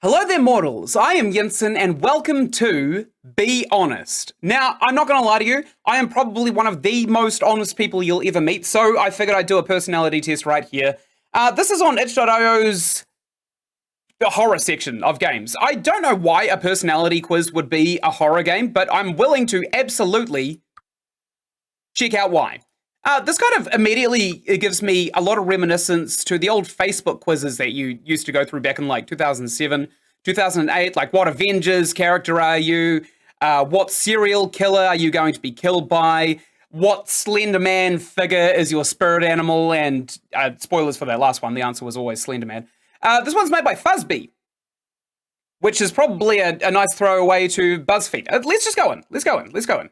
Hello there, mortals. I am Ynsin, and welcome to Be Honest. Now, I'm not going to lie to you. I am probably one of the most honest people you'll ever meet, so I figured I'd do a personality test right here. This is on itch.io's horror section of games. I don't know why a personality quiz would be a horror game, but I'm willing to absolutely check out why. This kind of immediately gives me a lot of reminiscence to the old Facebook quizzes that you used to go through back in like 2007, 2008, like what Avengers character are you? What serial killer are you going to be killed by? What Slender Man figure is your spirit animal? And spoilers for that last one, the answer was always Slender Man. This one's made by Fuzzbee, which is probably a nice throwaway to BuzzFeed. Let's just go in. Let's go in.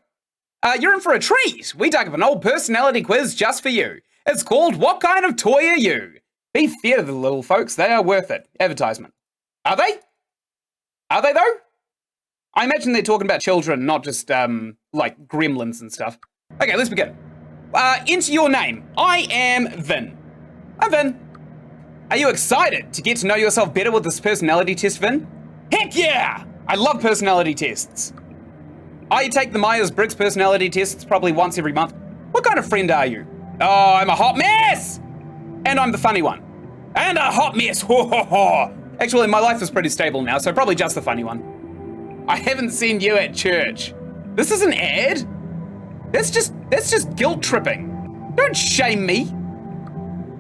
You're in for a treat. We dug up an old personality quiz just for you. It's called What Kind of Toy Are You? Be fair to the little folks. They are worth it. Advertisement. Are they? Are they, though? I imagine they're talking about children, not just, like, gremlins and stuff. Okay, let's begin. Enter your name. I am Vin. I'm Vin. Are you excited to get to know yourself better with this personality test, Vin? Heck yeah! I love personality tests. I take the Myers-Briggs personality tests probably once every month. What kind of friend are you? Oh, I'm a hot mess! And I'm the funny one. And a hot mess, ho ho ho! Actually, my life is pretty stable now, so probably just the funny one. I haven't seen you at church. This is an ad? That's just guilt tripping. Don't shame me.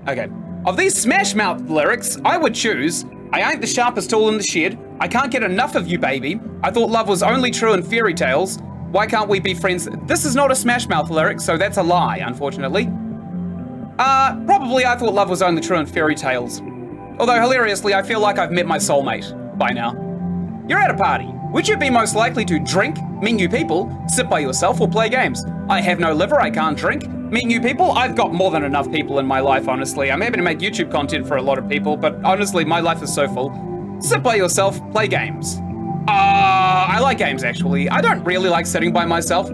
Okay, of these Smash Mouth lyrics, I would choose, I ain't the sharpest tool in the shed, I can't get enough of you, baby. I thought love was only true in fairy tales. Why can't we be friends? This is not a Smash Mouth lyric, so that's a lie, unfortunately. Probably I thought love was only true in fairy tales. Although, hilariously, I feel like I've met my soulmate by now. You're at a party. Would you be most likely to drink, meet new people, sit by yourself, or play games? I have no liver, I can't drink. Meet new people? I've got more than enough people in my life, honestly. I'm happy to make YouTube content for a lot of people, but honestly, my life is so full. Sit by yourself, play games. I like games, actually. I don't really like sitting by myself.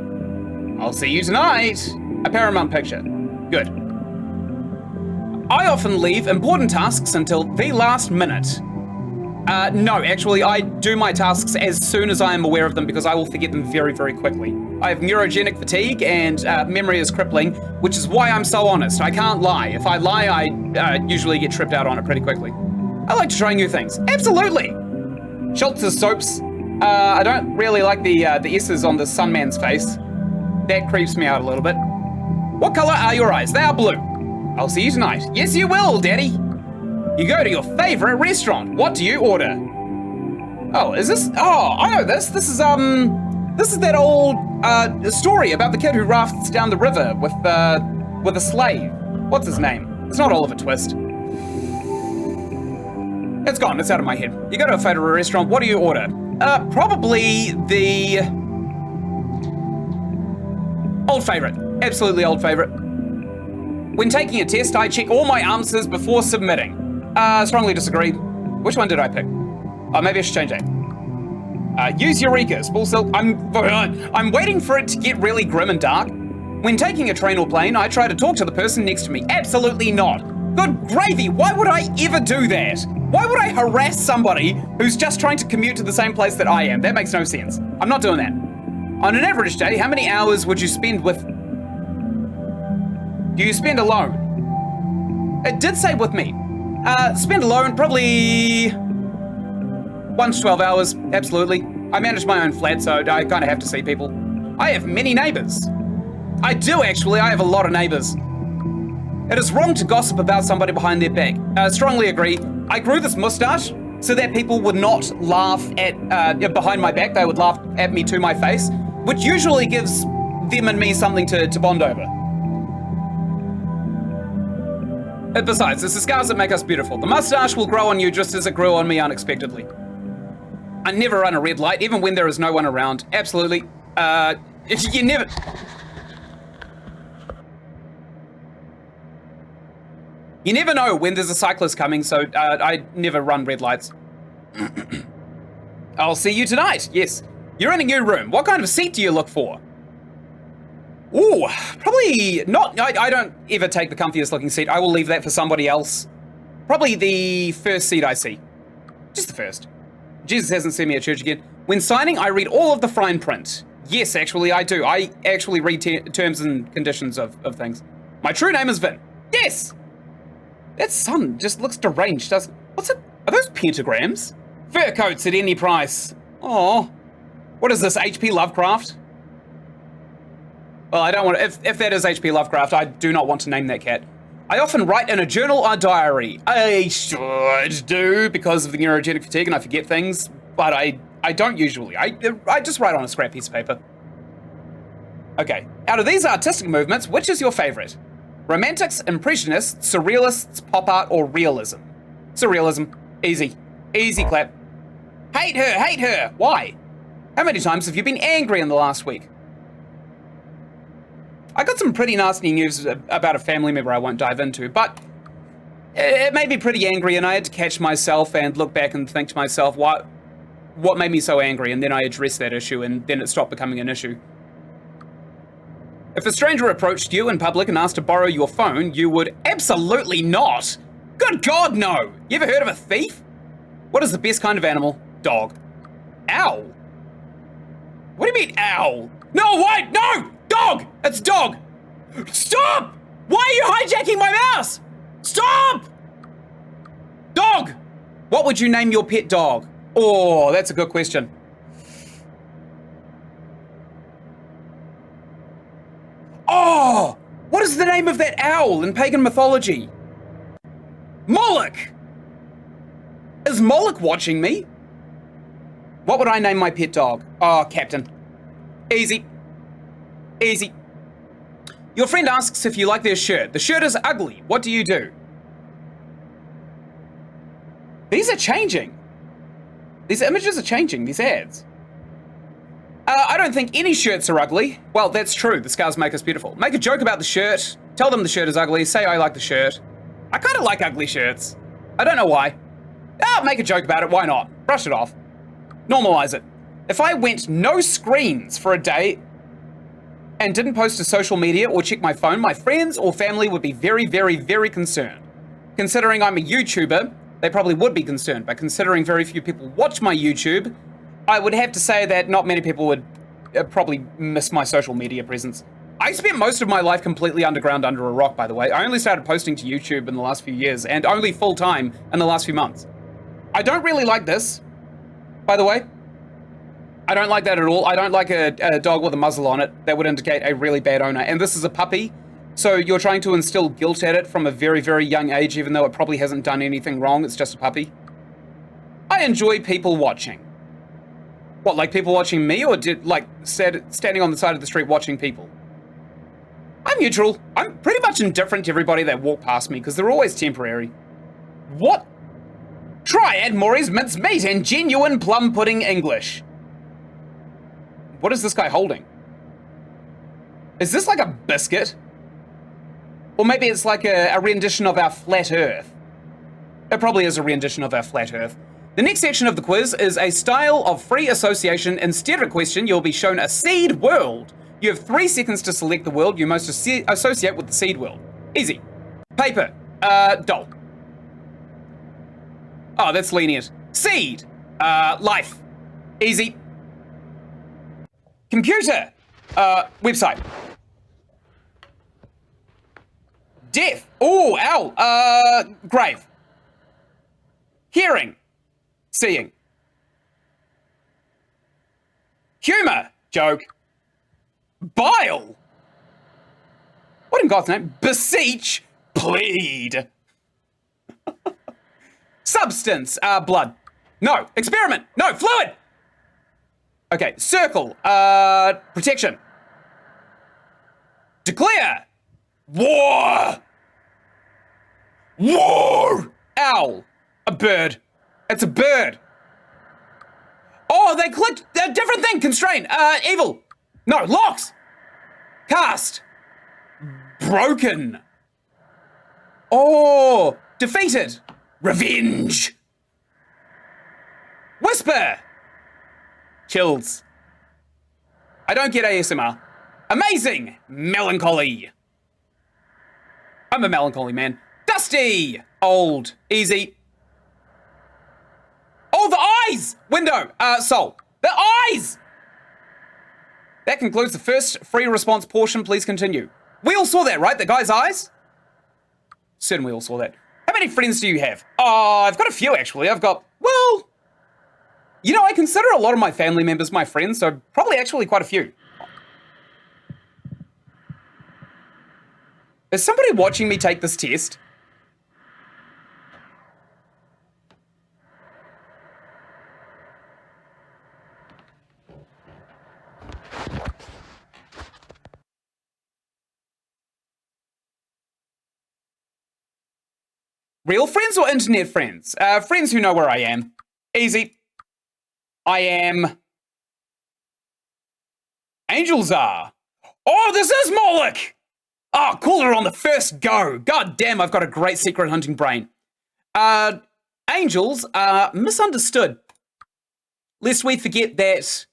I'll see you tonight. A Paramount picture. Good. I often leave important tasks until the last minute. No, actually, I do my tasks as soon as I am aware of them because I will forget them very, very quickly. I have neurogenic fatigue and memory is crippling, which is why I'm so honest. I can't lie. If I lie, I usually get tripped out on it pretty quickly. I like to try new things. Absolutely! Schultz's soaps. I don't really like the S's on the Sunman's face. That creeps me out a little bit. What color are your eyes? They are blue. I'll see you tonight. Yes, you will, Daddy. You go to your favorite restaurant. What do you order? Oh, is this? Oh, I know this. This is that old story about the kid who rafts down the river with a slave. What's his name? It's not Oliver Twist. It's gone. It's out of my head. You go to a favorite restaurant. What do you order? Probably the old favorite. Absolutely old favorite. When taking a test, I check all my answers before submitting. Strongly disagree. Which one did I pick? Maybe I should change that. Use Eureka, spool silk. I'm waiting for it to get really grim and dark. When taking a train or plane, I try to talk to the person next to me. Absolutely not. Good gravy, why would I ever do that? Why would I harass somebody who's just trying to commute to the same place that I am? That makes no sense. I'm not doing that. On an average day, how many hours would you spend with... Do you spend alone? It did say with me. Spend alone, probably 1 to 12 hours, absolutely. I manage my own flat, so I kind of have to see people. I have many neighbors. I do, actually. I have a lot of neighbors. It is wrong to gossip about somebody behind their back. Strongly agree. I grew this mustache so that people would not laugh at behind my back. They would laugh at me to my face, which usually gives them and me something to bond over. Besides, it's the scars that make us beautiful. The mustache will grow on you just as it grew on me unexpectedly. I never run a red light, even when there is no one around. Absolutely. You never... You never know when there's a cyclist coming, so I never run red lights. I'll see you tonight. Yes. You're in a new room. What kind of seat do you look for? Ooh, probably not. I don't ever take the comfiest looking seat. I will leave that for somebody else. Probably the first seat I see. Just the first. Jesus hasn't seen me at church again. When signing, I read all of the fine print. Yes, actually, I do. I actually read terms and conditions of things. My true name is Vin. Yes! That sun just looks deranged, doesn't it? What's it? Are those pentagrams? Fur coats at any price. Oh. What is this, H.P. Lovecraft? Well, I don't want to, if that is H.P. Lovecraft, I do not want to name that cat. I often write in a journal or diary. I should do because of the neurogenic fatigue and I forget things, but I don't usually. I just write on a scrap piece of paper. Okay, out of these artistic movements, which is your favorite? Romantics, Impressionists, Surrealists, Pop Art, or Realism? Surrealism. Easy. Easy clap. Hate her, hate her. Why? How many times have you been angry in the last week? I got some pretty nasty news about a family member I won't dive into, but it made me pretty angry and I had to catch myself and look back and think to myself, what made me so angry? And then I addressed that issue and then it stopped becoming an issue. If a stranger approached you in public and asked to borrow your phone, you would absolutely not. Good God, no. You ever heard of a thief? What is the best kind of animal? Dog. Owl. What do you mean, owl? No, wait, no! Dog! It's dog! Stop! Why are you hijacking my mouse? Stop! Dog! What would you name your pet dog? Oh, that's a good question. Oh! What is the name of that owl in pagan mythology? Moloch! Is Moloch watching me? What would I name my pet dog? Oh, Captain. Easy. Easy. Your friend asks if you like their shirt. The shirt is ugly. What do you do? These are changing. These images are changing, these ads. I don't think any shirts are ugly. Well, that's true. The scars make us beautiful. Make a joke about the shirt. Tell them the shirt is ugly. Say I like the shirt. I kind of like ugly shirts. I don't know why. Make a joke about it. Why not? Brush it off. Normalize it. If I went no screens for a day and didn't post to social media or check my phone, my friends or family would be very, very, very concerned. Considering I'm a YouTuber, they probably would be concerned, but considering very few people watch my YouTube, I would have to say that not many people would probably miss my social media presence. I spent most of my life completely underground under a rock, by the way. I only started posting to YouTube in the last few years, and only full-time in the last few months. I don't really like this, by the way. I don't like that at all. I don't like a dog with a muzzle on it. That would indicate a really bad owner. And this is a puppy, so you're trying to instill guilt at it from a very, very young age, even though it probably hasn't done anything wrong. It's just a puppy. I enjoy people watching. What, like people watching me, or standing on the side of the street watching people? I'm neutral. I'm pretty much indifferent to everybody that walk past me, because they're always temporary. What? Try Aunt Maury's mince meat and genuine plum pudding English. What is this guy holding? Is this like a biscuit? Or maybe it's like a rendition of our flat earth. It probably is a rendition of our flat earth. The next section of the quiz is a style of free association. Instead of a question, you'll be shown a seed world. You have 3 seconds to select the world you most associate with the seed world. Easy. Paper. Doll. Oh, that's lenient. Seed. Life. Easy. Computer. Website. Death. Oh, owl. Grave. Hearing. Seeing. Humor. Joke. Bile. What in God's name? Beseech. Plead. Substance. Blood. No. Experiment. No. Fluid. Okay. Circle. Protection. Declare. War. War. Owl. A bird. It's a bird. Oh, they clicked a different thing. Constrain. Evil. No. Locks. Cast. Broken. Oh. Defeated. Revenge. Whisper. Chills. I don't get ASMR. Amazing. Melancholy. I'm a melancholy man. Dusty. Old. Easy. Oh, the eyes! When window. Sol. The eyes! That concludes the first free response portion. Please continue. We all saw that, right? The guy's eyes? Certainly all saw that. How many friends do you have? Oh, I've got a few, actually. I've got, well, you know, I consider a lot of my family members my friends, so probably actually quite a few. Is somebody watching me take this test? Real friends or internet friends? Friends who know where I am. Easy. I am. Angels are. Oh, this is Moloch! Oh, call her on the first go. God damn, I've got a great secret hunting brain. Angels are misunderstood. Lest we forget that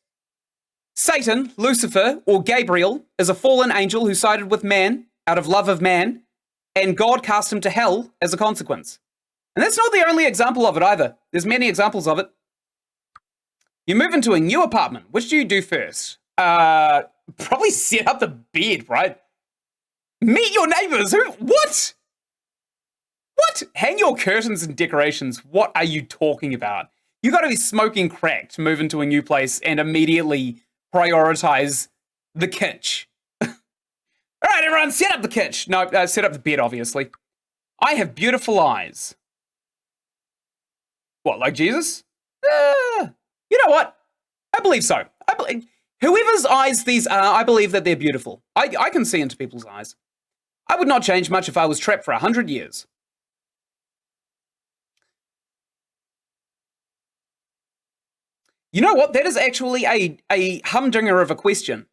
Satan, Lucifer, or Gabriel is a fallen angel who sided with man out of love of man, and God cast him to hell as a consequence. And that's not the only example of it either. There's many examples of it. You move into a new apartment. Which do you do first? Probably set up the bed, right? Meet your neighbors. Who? What? What? Hang your curtains and decorations. What are you talking about? You got to be smoking crack to move into a new place and immediately prioritize the kitsch. All right, everyone, set up the kitsch. No, set up the bed, obviously. I have beautiful eyes. What, like Jesus? You know what? I believe so. I believe whoever's eyes these are, I believe that they're beautiful. I can see into people's eyes. I would not change much if I was trapped for 100 years. You know what? That is actually a humdinger of a question.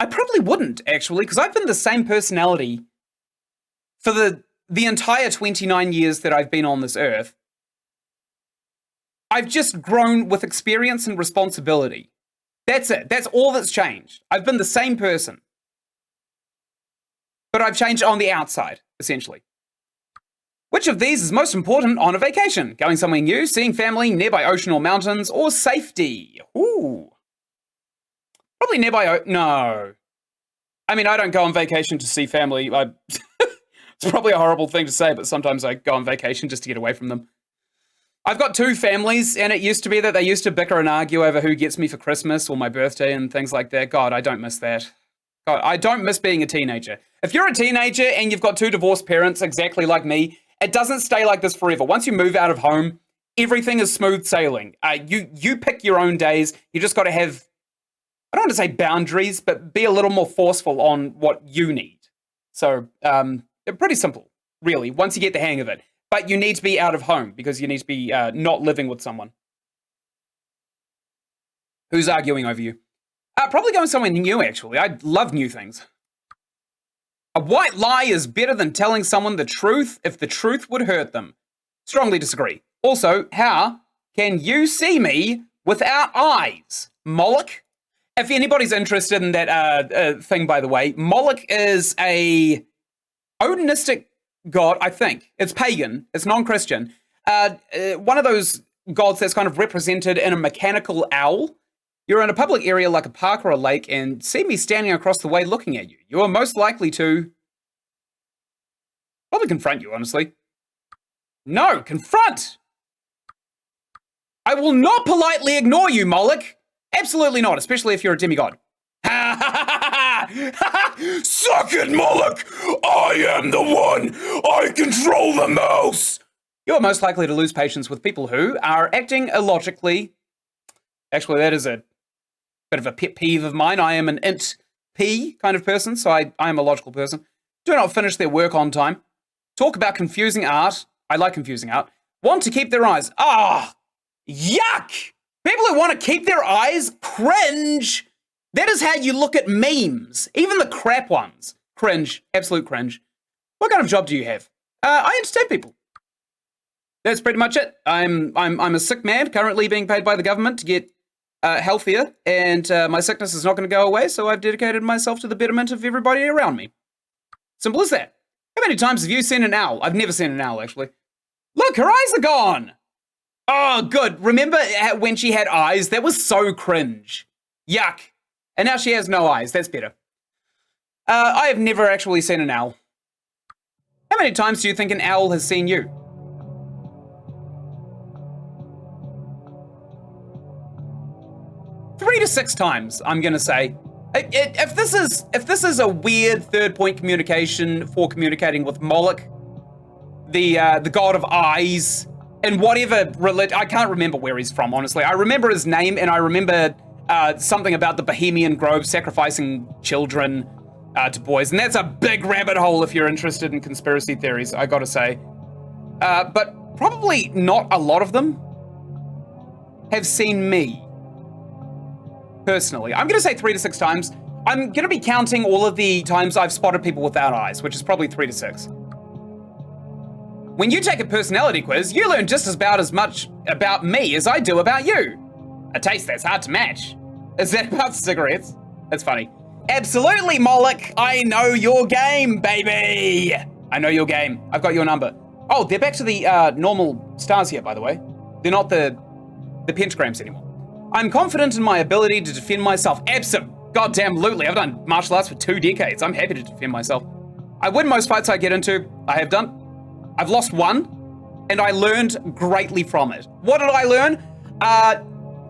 I probably wouldn't, actually, because I've been the same personality for the entire 29 years that I've been on this earth. I've just grown with experience and responsibility. That's it. That's all that's changed. I've been the same person. But I've changed on the outside, essentially. Which of these is most important on a vacation? Going somewhere new, seeing family, nearby ocean or mountains, or safety? Ooh. Probably nearby, no. I mean, I don't go on vacation to see family. It's probably a horrible thing to say, but sometimes I go on vacation just to get away from them. I've got two families, and it used to be that they used to bicker and argue over who gets me for Christmas or my birthday and things like that. God, I don't miss that. God, I don't miss being a teenager. If you're a teenager and you've got two divorced parents exactly like me, it doesn't stay like this forever. Once you move out of home, everything is smooth sailing. You pick your own days. You just got to have, I don't want to say boundaries, but be a little more forceful on what you need. So, pretty simple, really, once you get the hang of it. But you need to be out of home because you need to be not living with someone who's arguing over you. Probably going somewhere new, actually. I love new things. A white lie is better than telling someone the truth if the truth would hurt them. Strongly disagree. Also, how can you see me without eyes? Moloch? If anybody's interested in that thing, by the way, Moloch is a Odinistic god, I think. It's pagan. It's non-Christian. One of those gods that's kind of represented in a mechanical owl. You're in a public area like a park or a lake and see me standing across the way looking at you. You are most likely to probably confront you, honestly. No, confront! I will not politely ignore you, Moloch. Absolutely not, especially if you're a demigod. Suck it, Moloch! I am the one! I control the mouse! You're most likely to lose patience with people who are acting illogically. Actually, that is a bit of a pet peeve of mine. I am an int P kind of person, so I am a logical person. Do not finish their work on time. Talk about confusing art. I like confusing art. Want to keep their eyes. Ah, yuck! People who want to keep their eyes, cringe. That is how you look at memes, even the crap ones. Cringe, absolute cringe. What kind of job do you have? I entertain people. That's pretty much it. I'm a sick man currently being paid by the government to get healthier, and my sickness is not going to go away, so I've dedicated myself to the betterment of everybody around me. Simple as that. How many times have you seen an owl? I've never seen an owl, actually. Look, her eyes are gone! Oh, good. Remember when she had eyes? That was so cringe. Yuck. And now she has no eyes. That's better. I have never actually seen an owl. How many times do you think an owl has seen you? Three to 6 times, I'm gonna say. If this is a weird third point communication for communicating with Moloch, the god of eyes, and whatever religion, I can't remember where he's from, honestly. I remember his name, and I remember something about the Bohemian Grove sacrificing children to boys, and that's a big rabbit hole if you're interested in conspiracy theories, I gotta say. But probably not a lot of them have seen me, personally. I'm gonna say 3 to 6 times. I'm gonna be counting all of the times I've spotted people without eyes, which is probably 3 to 6. When you take a personality quiz, you learn just about as much about me as I do about you. A taste that's hard to match. Is that about cigarettes? That's funny. Absolutely, Moloch. I know your game, baby. I know your game. I've got your number. Oh, they're back to the normal stars here, by the way. They're not the pentagrams anymore. I'm confident in my ability to defend myself. Goddamn-lutely. I've done martial arts for 2 decades. I'm happy to defend myself. I win most fights I get into. I have done. I've lost 1, and I learned greatly from it. What did I learn?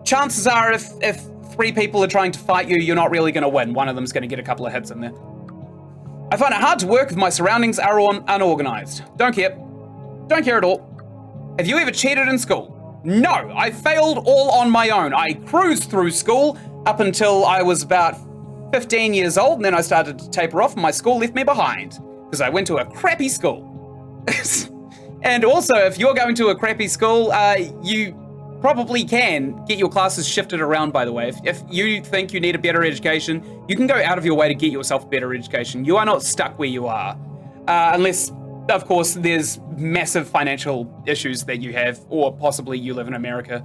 Chances are if 3 people are trying to fight you, you're not really going to win. One of them's going to get a couple of hits in there. I find it hard to work if my surroundings are unorganized. Don't care. Don't care at all. Have you ever cheated in school? No, I failed all on my own. I cruised through school up until I was about 15 years old, and then I started to taper off, and my school left me behind because I went to a crappy school. And also, if you're going to a crappy school, you probably can get your classes shifted around, by the way. If you think you need a better education, you can go out of your way to get yourself a better education. You are not stuck where you are. Unless, of course, there's massive financial issues that you have, or possibly you live in America.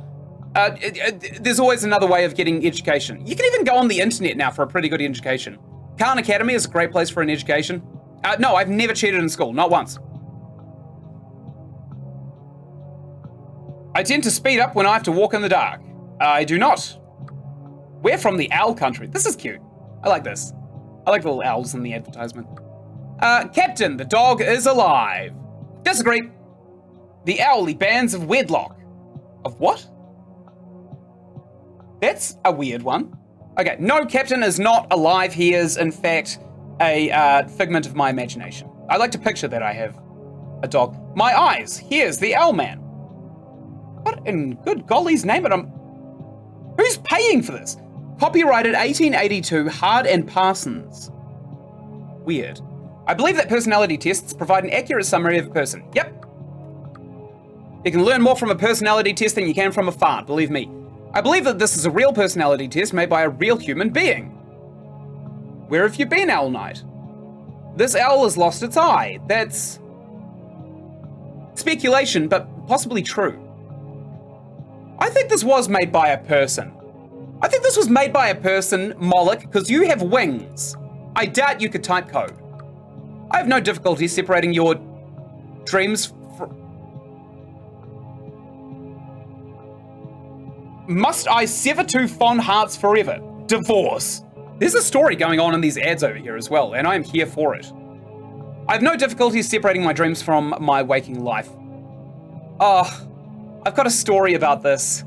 There's always another way of getting education. You can even go on the internet now for a pretty good education. Khan Academy is a great place for an education. No, I've never cheated in school, not once. I tend to speed up when I have to walk in the dark. I do not. We're from the owl country. This is cute. I like this. I like the little owls in the advertisement. Captain, the dog is alive. Disagree. The owly bands of wedlock. Of what? That's a weird one. Okay, no, Captain is not alive. He is, in fact, a figment of my imagination. I like to picture that I have a dog. My eyes. Here's the owl man. What in good golly's name? Who's paying for this? Copyrighted 1882, Hard and Parsons. Weird. I believe that personality tests provide an accurate summary of a person. Yep. You can learn more from a personality test than you can from a fart, believe me. I believe that this is a real personality test made by a real human being. Where have you been, Owl Knight? This owl has lost its eye. That's speculation, but possibly true. I think this was made by a person. I think this was made by a person, Moloch, because you have wings. I doubt you could type code. I have no difficulty separating your dreams Must I sever 2 fond hearts forever? Divorce. There's a story going on in these ads over here as well, and I am here for it. I have no difficulty separating my dreams from my waking life. I've got a story about this.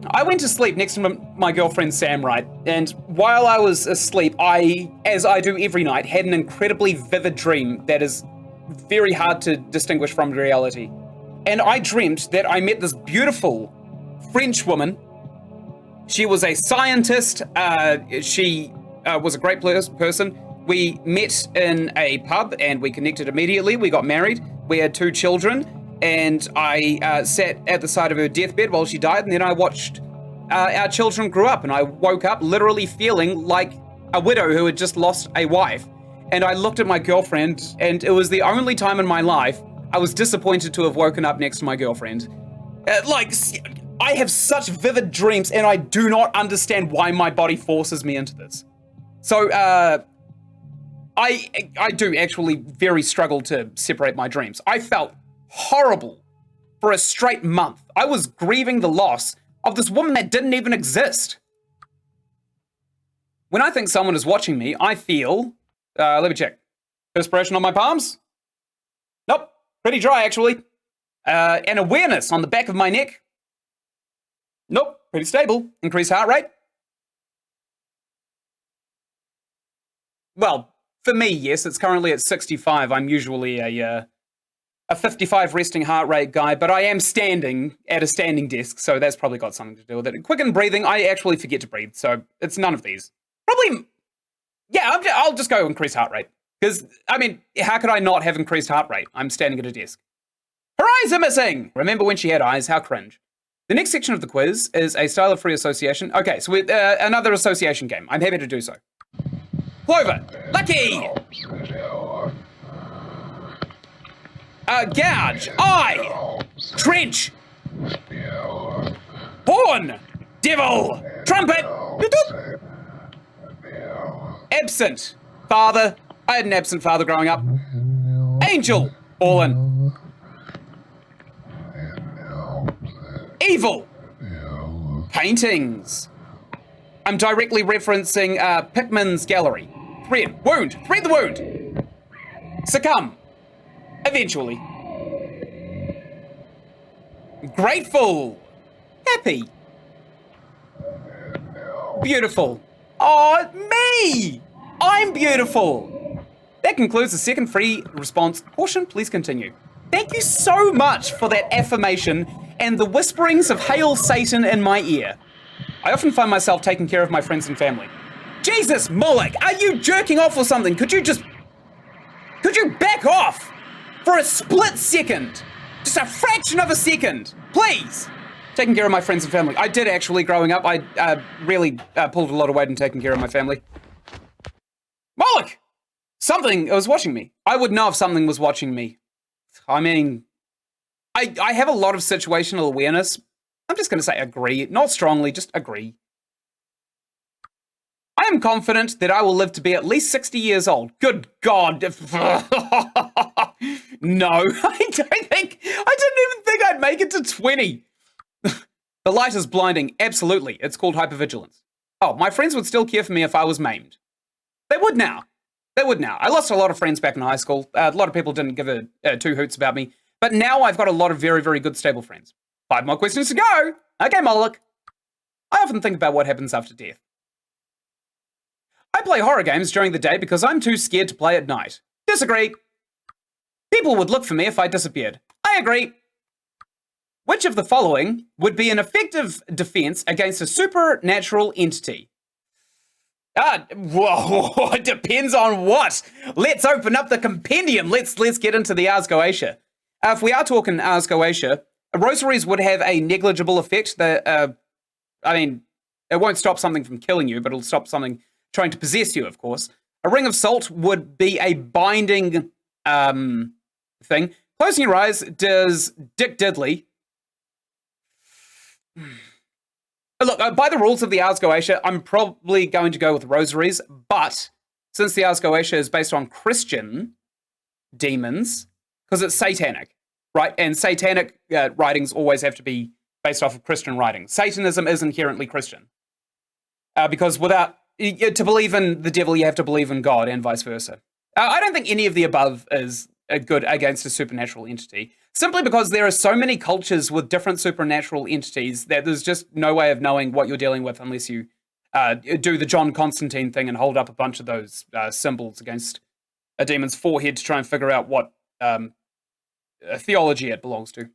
I went to sleep next to my girlfriend Sam, right? And while I was asleep, as I do every night, had an incredibly vivid dream that is very hard to distinguish from reality. And I dreamt that I met this beautiful French woman. She was a scientist. She was a great person. We met in a pub and we connected immediately. We got married. We had 2 children. And I sat at the side of her deathbed while she died, and then I watched our children grow up, and I woke up literally feeling like a widow who had just lost a wife. And I looked at my girlfriend, and it was the only time in my life I was disappointed to have woken up next to my girlfriend. I have such vivid dreams, and I do not understand why my body forces me into this. So, I do actually very struggle to separate my dreams. I felt horrible for a straight month. I was grieving the loss of this woman that didn't even exist. When I think someone is watching me, I feel, let me check. Perspiration on my palms? Nope, pretty dry actually. An awareness on the back of my neck? Nope, pretty stable. Increased heart rate? Well, for me, yes, it's currently at 65. I'm usually a 55 resting heart rate guy, but I am standing at a standing desk, so that's probably got something to do with it. Quicken breathing, I actually forget to breathe, so it's none of these. Probably, yeah, I'll just go increased heart rate. Because, I mean, how could I not have increased heart rate? I'm standing at a desk. Her eyes are missing! Remember when she had eyes? How cringe. The next section of the quiz is a style of free association. Okay, so another association game. I'm happy to do so. Clover. Lucky! Gouge. Eye. Trench. Horn. Devil. Trumpet. Absent. Father. I had an absent father growing up. Angel. Fallen. Evil. Paintings. I'm directly referencing Pickman's gallery. Thread. Wound. Thread the wound. Succumb. Eventually. Grateful. Happy. Beautiful. Oh, me! I'm beautiful. That concludes the second free response portion. Please continue. Thank you so much for that affirmation and the whisperings of Hail Satan in my ear. I often find myself taking care of my friends and family. Jesus, Moloch, are you jerking off or something? Could you back off for a split second? Just a fraction of a second, please. Taking care of my friends and family. I did actually growing up. I really pulled a lot of weight in taking care of my family. Moloch! Something was watching me. I would know if something was watching me. I mean, I have a lot of situational awareness. I'm just going to say agree. Not strongly, just agree. I am confident that I will live to be at least 60 years old. Good God. No, I didn't even think I'd make it to 20. The light is blinding. Absolutely. It's called hypervigilance. Oh, my friends would still care for me if I was maimed. They would now. They would now. I lost a lot of friends back in high school. A lot of people didn't give a two hoots about me. But now I've got a lot of very, very good, stable friends. 5 more questions to go. Okay, Moloch. I often think about what happens after death. I play horror games during the day because I'm too scared to play at night. Disagree. People would look for me if I disappeared. I agree. Which of the following would be an effective defense against a supernatural entity? Whoa, it depends on what. Let's open up the compendium. Let's get into the Ars Goetia. If we are talking Ars Goetia, rosaries would have a negligible effect. I mean, it won't stop something from killing you, but it'll stop something trying to possess you, of course. A ring of salt would be a binding thing. Closing your eyes does Dick Diddley. Look, by the rules of the Ars Goetia, I'm probably going to go with rosaries, but since the Ars Goetia is based on Christian demons, because it's satanic, right? And satanic writings always have to be based off of Christian writings. Satanism is inherently Christian. Because to believe in the devil, you have to believe in God and vice versa. I don't think any of the above is good against a supernatural entity, simply because there are so many cultures with different supernatural entities that there's just no way of knowing what you're dealing with unless you do the John Constantine thing and hold up a bunch of those symbols against a demon's forehead to try and figure out what theology it belongs to.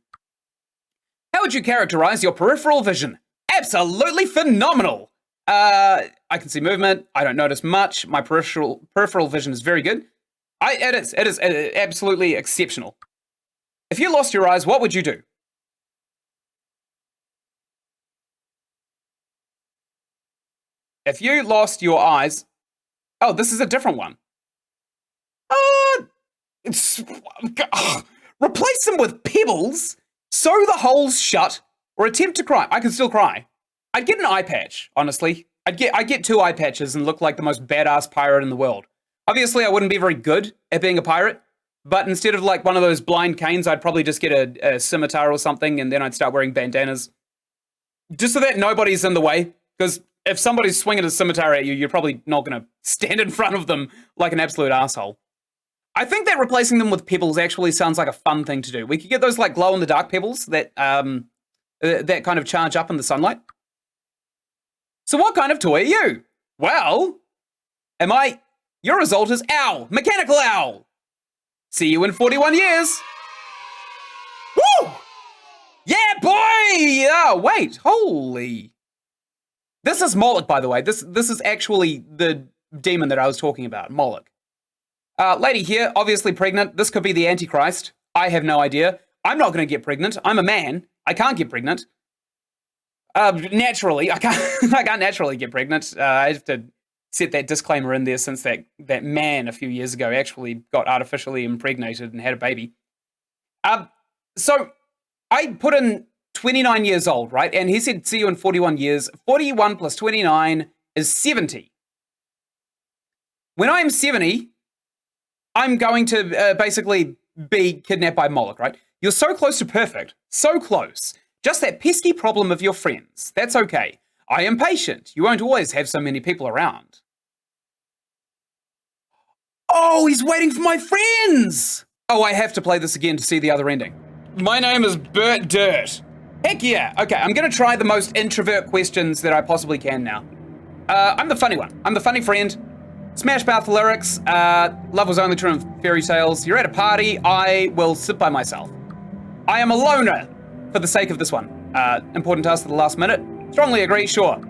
How would you characterize your peripheral vision? Absolutely phenomenal! I can see movement. I don't notice much. My peripheral vision is very good. It is absolutely exceptional. If you lost your eyes, what would you do? If you lost your eyes... Oh, this is a different one. Replace them with pebbles, sew the holes shut, or attempt to cry. I can still cry. I'd get an eye patch, honestly. I'd get 2 eye patches and look like the most badass pirate in the world. Obviously, I wouldn't be very good at being a pirate, But instead of like one of those blind canes, I'd probably just get a scimitar or something, and then I'd start wearing bandanas. Just so that nobody's in the way. Because if somebody's swinging a scimitar at you, you're probably not going to stand in front of them like an absolute asshole. I think that replacing them with pebbles actually sounds like a fun thing to do. We could get those like glow-in-the-dark pebbles that that kind of charge up in the sunlight. So what kind of toy are you? Well, your result is owl, mechanical owl. See you in 41 years. Woo! Yeah, boy! Oh, wait, holy. This is Moloch, by the way. This is actually the demon that I was talking about, Moloch. Lady here, obviously pregnant. This could be the Antichrist. I have no idea. I'm not going to get pregnant. I'm a man. I can't get pregnant. Naturally, I can't. I can't naturally get pregnant. I have to set that disclaimer in there since that man a few years ago actually got artificially impregnated and had a baby. So I put in 29 years old, right? And he said, see you in 41 years. 41 plus 29 is 70. When I'm 70, I'm going to basically be kidnapped by Moloch, right? You're so close to perfect. So close. Just that pesky problem of your friends. That's okay. I am patient. You won't always have so many people around. Oh, he's waiting for my friends! Oh, I have to play this again to see the other ending. My name is Bert Dirt. Heck yeah. Okay, I'm going to try the most introvert questions that I possibly can now. I'm the funny one. I'm the funny friend. Smash mouth lyrics. Love was only true in fairy tales. You're at a party. I will sit by myself. I am a loner for the sake of this one. Important task at the last minute. Strongly agree, sure.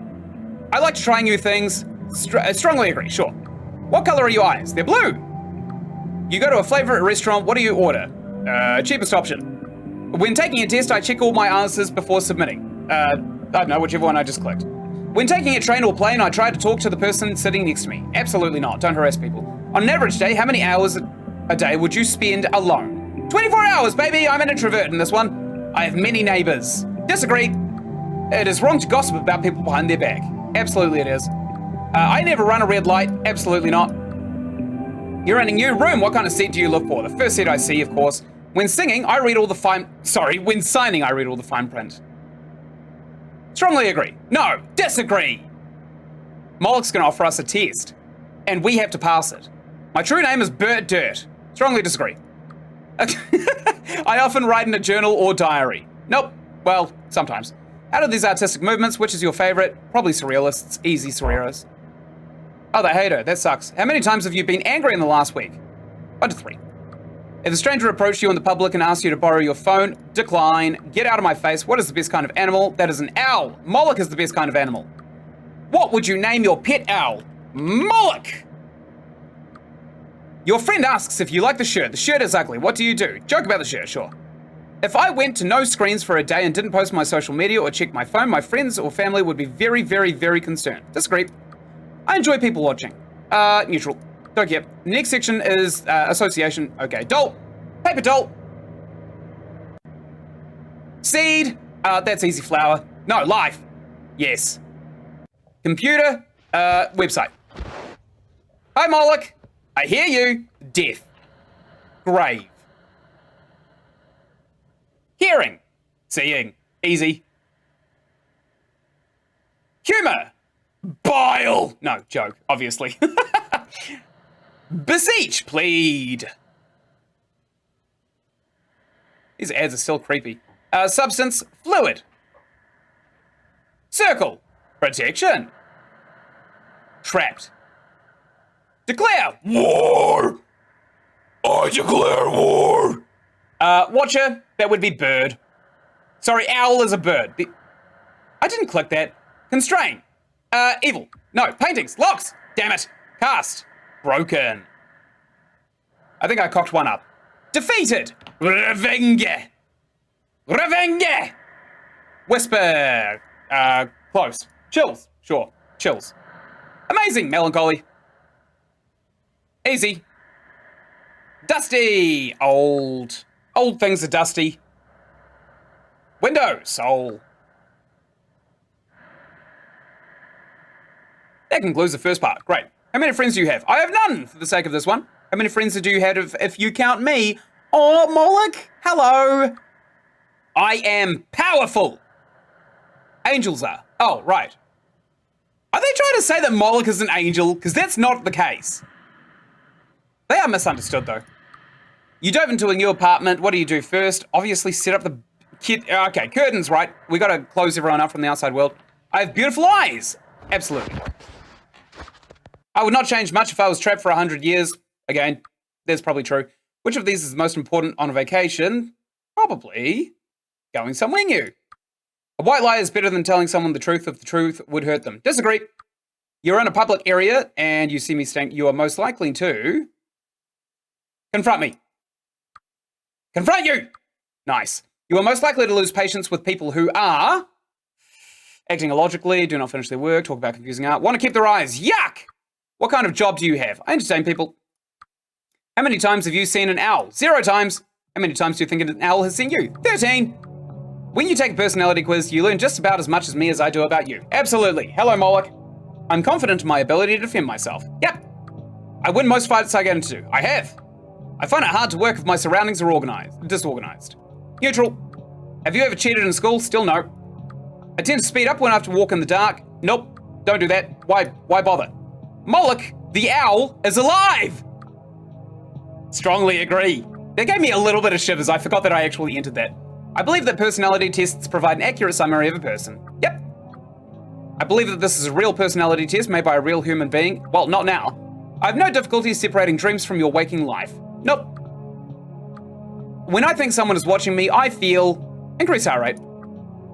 I like to try new things. Strongly agree, sure. What color are your eyes? They're blue. You go to a favorite restaurant. What do you order? Cheapest option. When taking a test, I check all my answers before submitting. I don't know, whichever one I just clicked. When taking a train or plane, I try to talk to the person sitting next to me. Absolutely not. Don't harass people. On an average day, how many hours a day would you spend alone? 24 hours, baby! I'm an introvert in this one. I have many neighbors. Disagree. It is wrong to gossip about people behind their back. Absolutely it is. I never run a red light. Absolutely not. You're in a new room. What kind of seat do you look for? The first seat I see, of course. When singing, I read all the fine... Sorry, when signing, I read all the fine print. Strongly agree. No, disagree. Moloch's going to offer us a test, and we have to pass it. My true name is Bert Dirt. Strongly disagree. I often write in a journal or diary. Nope. Well, sometimes. Out of these artistic movements, which is your favorite? Probably surrealists. Easy surrealists. Oh, they hate her. That sucks. How many times have you been angry in the last week? 1 to 3. If a stranger approached you in the public and asked you to borrow your phone, decline. Get out of my face. What is the best kind of animal? That is an owl. Moloch is the best kind of animal. What would you name your pet owl? Moloch! Your friend asks if you like the shirt. The shirt is ugly. What do you do? Joke about the shirt, sure. If I went to no screens for a day and didn't post my social media or check my phone, my friends or family would be very, very, very concerned. Disagree. I enjoy people watching. Neutral. Don't care. Next section is association. Okay. Doll. Paper doll. Seed. That's easy flower. No, life. Yes. Computer. Website. Hi, Moloch. I hear you. Death. Grave. Hearing. Seeing. Easy. Humor. Bile. No, joke, obviously. Beseech, plead. These ads are still creepy. Substance, fluid. Circle, protection. Trapped. Declare, War! I declare war! Watcher, that would be bird. Sorry, owl is a bird. I didn't click that. Constrain. Evil. No, paintings, locks. Damn it. Cast. Broken. I think I cocked one up. Defeated. Revenge. Revenge. Whisper. Close. Chills. Sure. Chills. Amazing. Melancholy. Easy. Dusty. Old. Old things are dusty. Window. Soul. That concludes the first part. Great. How many friends do you have? I have none for the sake of this one. How many friends do you have if you count me? Oh, Moloch, hello. I am powerful. Angels are. Oh, right. Are they trying to say that Moloch is an angel? Because that's not the case. They are misunderstood, though. You dove into a new apartment. What do you do first? Obviously set up the kid. Okay, curtains, right? We got to close everyone up from the outside world. I have beautiful eyes. Absolutely. I would not change much if I was trapped for 100 years. Again, that's probably true. Which of these is most important on a vacation? Probably going somewhere new. A white lie is better than telling someone the truth if the truth would hurt them. Disagree. You're in a public area and you see me stink. You are most likely to confront me. Confront you! Nice. You are most likely to lose patience with people who are acting illogically, do not finish their work, talk about confusing art, want to keep their eyes. Yuck! What kind of job do you have? I entertain people. How many times have you seen an owl? 0 times. How many times do you think an owl has seen you? 13. When you take a personality quiz, you learn just about as much as me as I do about you. Absolutely. Hello, Moloch. I'm confident in my ability to defend myself. Yep. I win most fights I get into. I have. I find it hard to work if my surroundings are disorganized. Neutral. Have you ever cheated in school? Still no. I tend to speed up when I have to walk in the dark. Nope. Don't do that. Why bother? Moloch, the owl, is alive! Strongly agree. That gave me a little bit of shivers. I forgot that I actually entered that. I believe that personality tests provide an accurate summary of a person. Yep. I believe that this is a real personality test made by a real human being. Well, not now. I have no difficulty separating dreams from your waking life. Nope. When I think someone is watching me, I feel increased heart rate.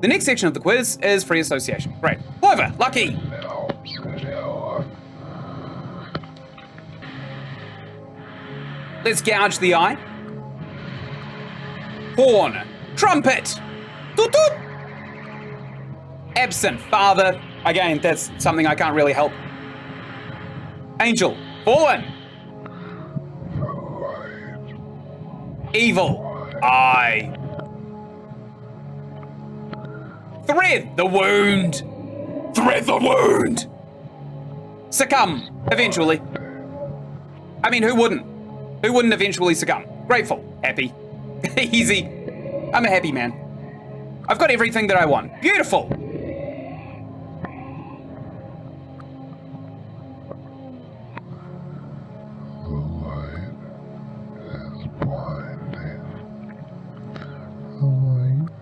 The next section of the quiz is free association. Great. Clover, lucky. Let's gouge the eye. Horn. Trumpet. Toot toot. Absent. Father. Again, that's something I can't really help. Angel. Fallen. Evil. Eye. Thread the wound. Thread the wound. Succumb. Eventually. I mean, who wouldn't? Who wouldn't eventually succumb? Grateful. Happy. Easy. I'm a happy man. I've got everything that I want. Beautiful.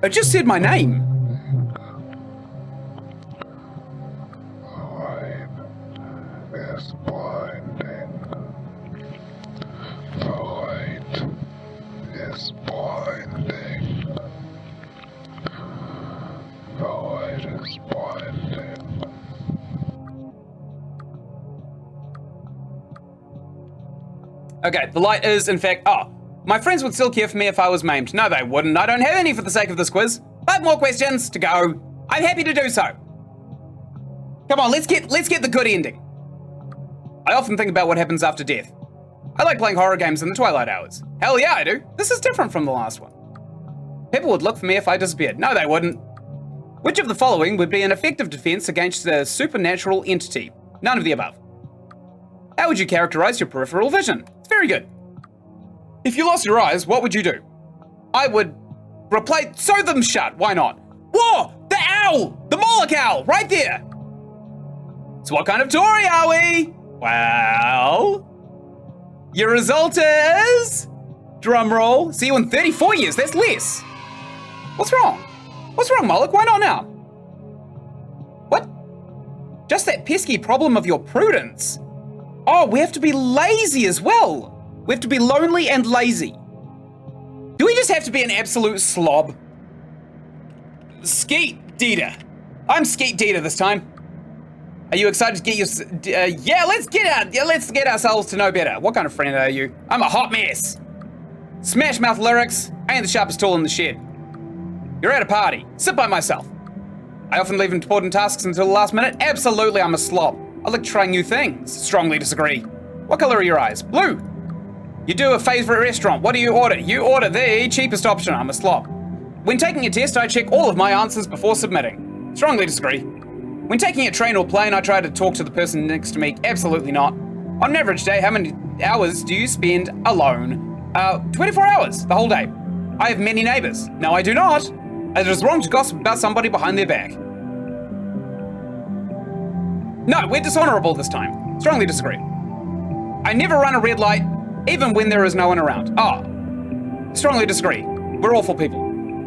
It just said my name. Okay, the light is, in fact, my friends would still care for me if I was maimed. No, they wouldn't. I don't have any for the sake of this quiz. 5 more questions to go. I'm happy to do so. Come on, let's get the good ending. I often think about what happens after death. I like playing horror games in the twilight hours. Hell yeah, I do. This is different from the last one. People would look for me if I disappeared. No, they wouldn't. Which of the following would be an effective defense against a supernatural entity? None of the above. How would you characterize your peripheral vision? It's very good. If you lost your eyes, what would you do? I would sew them shut. Why not? Whoa! The owl! The Moloch owl! Right there! So what kind of Tory are we? Well... Your result is... Drum roll. See you in 34 years. That's less. What's wrong? What's wrong, Moloch? Why not now? What? Just that pesky problem of your prudence. Oh, we have to be lazy as well. We have to be lonely and lazy. Do we just have to be an absolute slob? Skeet Dita. I'm Skeet Dita this time. Are you excited to get your... yeah, let's get ourselves to know better. What kind of friend are you? I'm a hot mess. Smash mouth lyrics. I ain't the sharpest tool in the shed. You're at a party. Sit by myself. I often leave important tasks until the last minute. Absolutely, I'm a slob. I like trying new things. Strongly disagree. What color are your eyes? Blue. You do a favorite restaurant. What do you order? You order the cheapest option. I'm a slob. When taking a test, I check all of my answers before submitting. Strongly disagree. When taking a train or plane, I try to talk to the person next to me. Absolutely not. On an average day, how many hours do you spend alone? 24 hours, the whole day. I have many neighbors. No, I do not. It is wrong to gossip about somebody behind their back. No, we're dishonorable this time. Strongly disagree. I never run a red light, even when there is no one around. Oh, strongly disagree. We're awful people.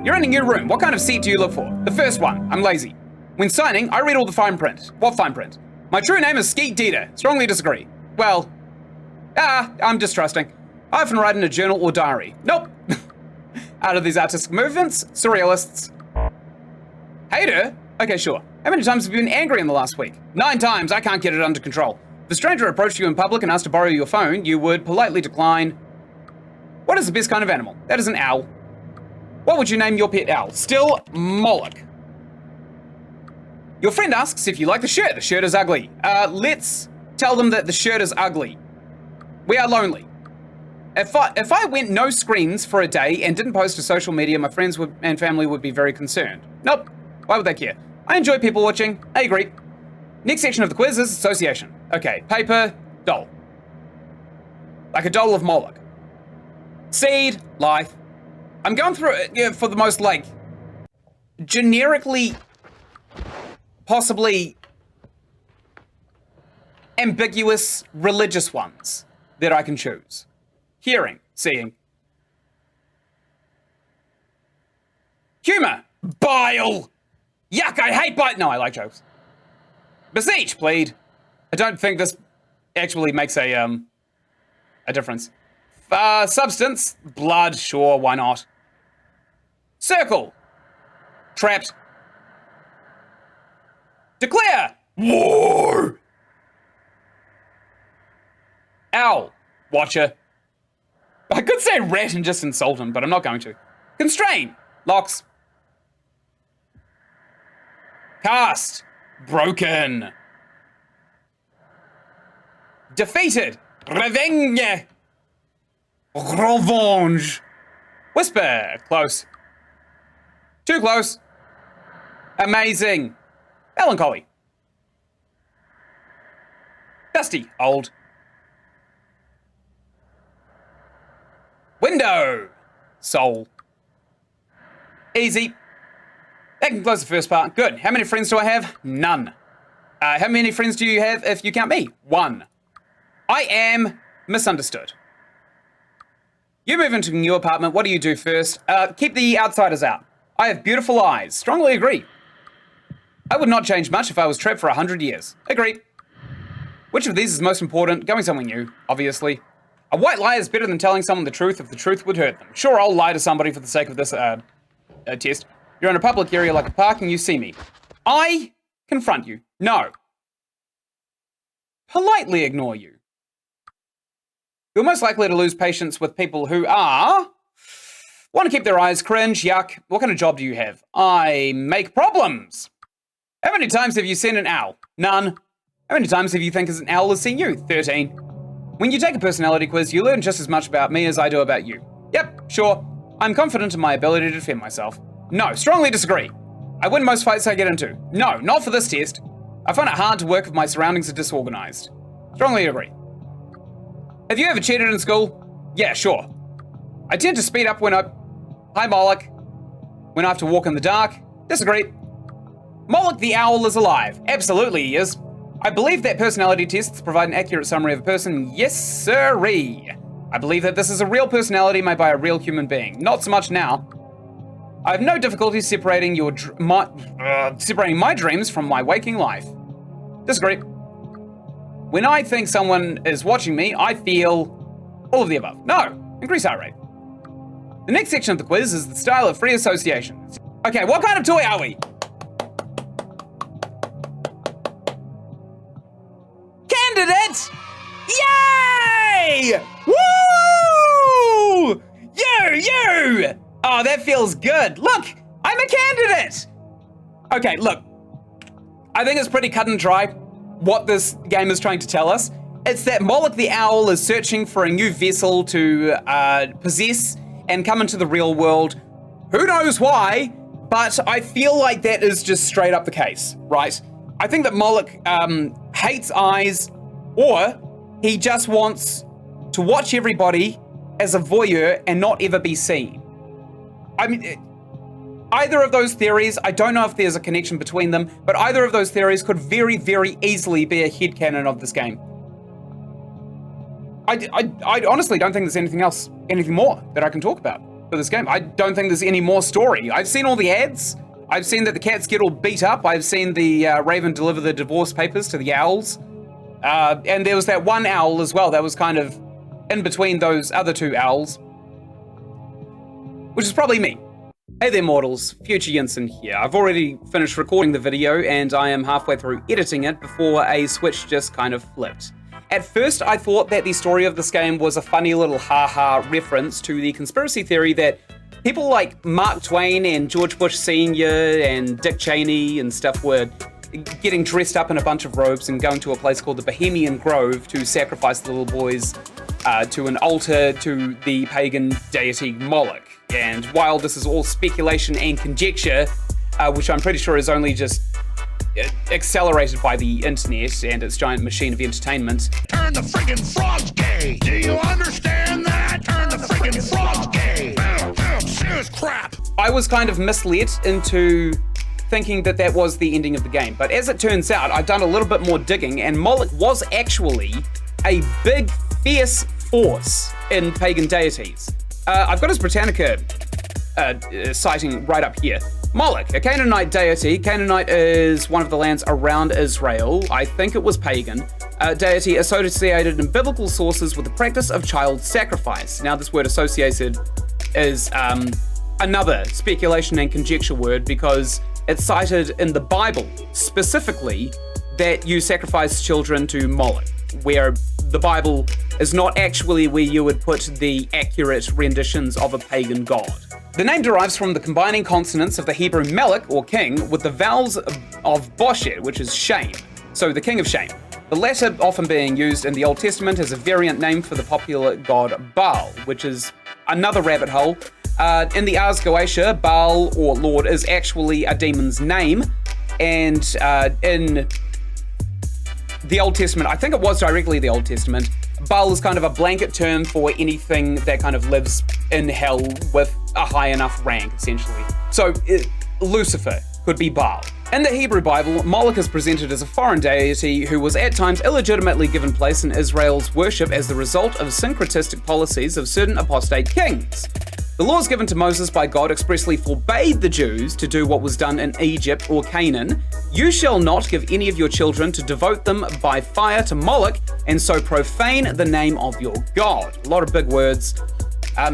You're in a new room. What kind of seat do you look for? The first one. I'm lazy. When signing, I read all the fine print. What fine print? My true name is Skeet Dieter. Strongly disagree. Well, I'm distrusting. I often write in a journal or diary. Nope. Out of these artistic movements, surrealists. Hater? Okay, sure. How many times have you been angry in the last week? 9 times. I can't get it under control. If a stranger approached you in public and asked to borrow your phone, you would politely decline. What is the best kind of animal? That is an owl. What would you name your pet owl? Still Moloch. Your friend asks if you like the shirt. The shirt is ugly. Let's tell them that the shirt is ugly. We are lonely. If I went no screens for a day and didn't post to social media, my friends and family would be very concerned. Nope. Why would they care? I enjoy people watching. I agree. Next section of the quiz is association. Okay, paper, doll. Like a doll of Moloch. Seed, life. I'm going through it for the most, like, generically, possibly ambiguous religious ones that I can choose. Hearing, seeing. Humor, bile. Yuck, I hate bile. No, I like jokes. Beseech, plead. I don't think this actually makes a difference. Substance, blood, sure, why not? Circle, trapped. Declare, War! owl, watcher. I could say rat and just insult him, but I'm not going to. Constrain, locks. Cast, broken. Defeated, revenge. Revenge. Whisper, close. Too close. Amazing. Melancholy. Dusty, old. Window, soul. Easy. That can close the first part. Good. How many friends do I have? None. How many friends do you have if you count me? 1. I am misunderstood. You move into a new apartment. What do you do first? Keep the outsiders out. I have beautiful eyes. Strongly agree. I would not change much if I was trapped for 100 years. Agree. Which of these is most important? Going somewhere new, obviously. A white lie is better than telling someone the truth if the truth would hurt them. Sure, I'll lie to somebody for the sake of this test. You're in a public area like a park and you see me. I confront you. No. Politely ignore you. You're most likely to lose patience with people who want to keep their eyes cringe. Yuck. What kind of job do you have? I make problems. How many times have you seen an owl? None. How many times have you think an owl has seen you? 13. When you take a personality quiz, you learn just as much about me as I do about you. Yep, sure. I'm confident in my ability to defend myself. No, strongly disagree. I win most fights I get into. No, not for this test. I find it hard to work if my surroundings are disorganized. Strongly agree. Have you ever cheated in school? Yeah, sure. I tend to speed up when Hi, Moloch. When I have to walk in the dark. Disagree. Moloch the owl is alive. Absolutely he is. I believe that personality tests provide an accurate summary of a person. Yes, sirree. I believe that this is a real personality made by a real human being. Not so much now. I have no difficulty separating separating my dreams from my waking life. Disagree. When I think someone is watching me, I feel all of the above. No, increase heart rate. The next section of the quiz is the style of free association. Okay, what kind of toy are we? Candidate! Yay! Woo! You! Oh, that feels good. Look, I'm a candidate. Okay, look. I think it's pretty cut and dry what this game is trying to tell us. It's that Moloch the Owl is searching for a new vessel to possess and come into the real world. Who knows why, but I feel like that is just straight up the case, right? I think that Moloch hates eyes, or he just wants to watch everybody as a voyeur and not ever be seen. I mean, either of those theories, I don't know if there's a connection between them, but either of those theories could very, very easily be a headcanon of this game. I honestly don't think there's anything more that I can talk about for this game. I don't think there's any more story. I've seen all the ads. I've seen that the cats get all beat up. I've seen the Raven deliver the divorce papers to the owls. And there was that one owl as well that was kind of in between those other two owls, which is probably me. Hey there mortals, Future Ynsin here. I've already finished recording the video and I am halfway through editing it before a switch just kind of flipped. At first I thought that the story of this game was a funny little haha reference to the conspiracy theory that people like Mark Twain and George Bush Sr. and Dick Cheney and stuff were getting dressed up in a bunch of robes and going to a place called the Bohemian Grove to sacrifice the little boys to an altar to the pagan deity Moloch. And while this is all speculation and conjecture, which I'm pretty sure is only just accelerated by the internet and its giant machine of entertainment. Turn the friggin' frogs gay! Do you understand that? Turn the friggin' frogs gay! Serious crap! I was kind of misled into thinking that that was the ending of the game. But as it turns out, I've done a little bit more digging and Moloch was actually a big, fierce force in pagan deities. I've got his Britannica sighting right up here. Moloch, a Canaanite deity. Canaanite is one of the lands around Israel. I think it was pagan. A deity associated in biblical sources with the practice of child sacrifice. Now this word associated is another speculation and conjecture word because it's cited in the Bible specifically that you sacrifice children to Moloch, where the Bible is not actually where you would put the accurate renditions of a pagan god. The name derives from the combining consonants of the Hebrew Melech, or king, with the vowels of Boshet, which is shame. So the king of shame. The latter often being used in the Old Testament as a variant name for the popular god Baal, which is another rabbit hole. In the Ars Goetia, Baal, or Lord, is actually a demon's name, and in the Old Testament, I think it was directly the Old Testament, Baal is kind of a blanket term for anything that kind of lives in hell with a high enough rank, essentially. So Lucifer could be Baal. In the Hebrew Bible, Moloch is presented as a foreign deity who was at times illegitimately given place in Israel's worship as the result of syncretistic policies of certain apostate kings. The laws given to Moses by God expressly forbade the Jews to do what was done in Egypt or Canaan. You shall not give any of your children to devote them by fire to Moloch, and so profane the name of your God. A lot of big words.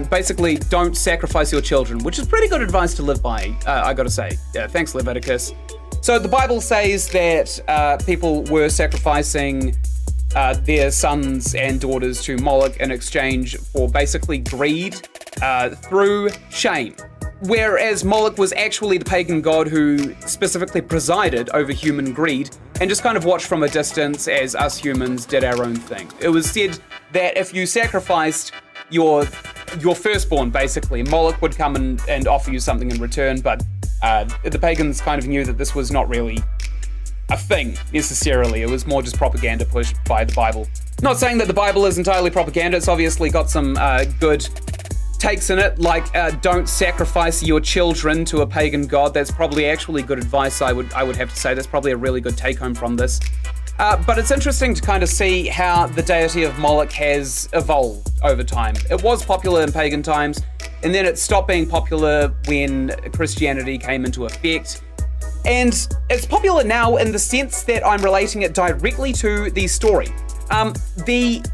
Basically, don't sacrifice your children, which is pretty good advice to live by, I gotta say. Thanks, Leviticus. So the Bible says that people were sacrificing their sons and daughters to Moloch in exchange for basically greed through shame. Whereas Moloch was actually the pagan god who specifically presided over human greed and just kind of watched from a distance as us humans did our own thing. It was said that if you sacrificed your firstborn, basically, Moloch would come and offer you something in return, but the pagans kind of knew that this was not really a thing, necessarily. It was more just propaganda pushed by the Bible. Not saying that the Bible is entirely propaganda, it's obviously got some good takes in it, like don't sacrifice your children to a pagan god. That's probably actually good advice, I would have to say. That's probably a really good take home from this. But it's interesting to kind of see how the deity of Moloch has evolved over time. It was popular in pagan times, and then it stopped being popular when Christianity came into effect. And it's popular now in the sense that I'm relating it directly to the story. The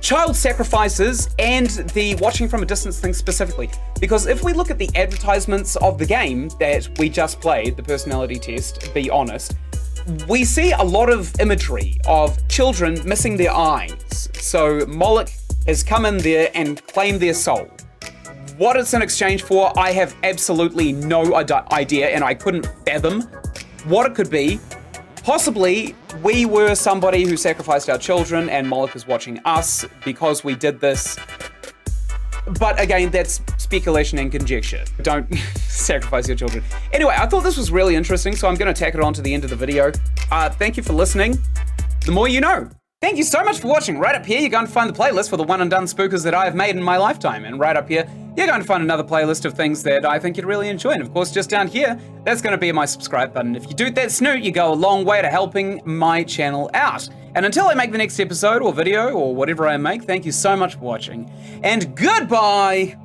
child sacrifices and the watching from a distance thing specifically. Because if we look at the advertisements of the game that we just played, the personality test, Be Honest, we see a lot of imagery of children missing their eyes. So Moloch has come in there and claimed their soul. What it's in exchange for, I have absolutely no idea, and I couldn't fathom what it could be. Possibly, we were somebody who sacrificed our children, and Moloch is watching us because we did this. But again, that's speculation and conjecture. Don't sacrifice your children. Anyway, I thought this was really interesting, so I'm going to tack it on to the end of the video. Thank you for listening. The more you know. Thank you so much for watching. Right up here, you're going to find the playlist for the one and done spookers that I've made in my lifetime. And right up here, you're going to find another playlist of things that I think you'd really enjoy. And of course, just down here, that's going to be my subscribe button. If you do that snoot, you go a long way to helping my channel out. And until I make the next episode or video or whatever I make, thank you so much for watching. And goodbye!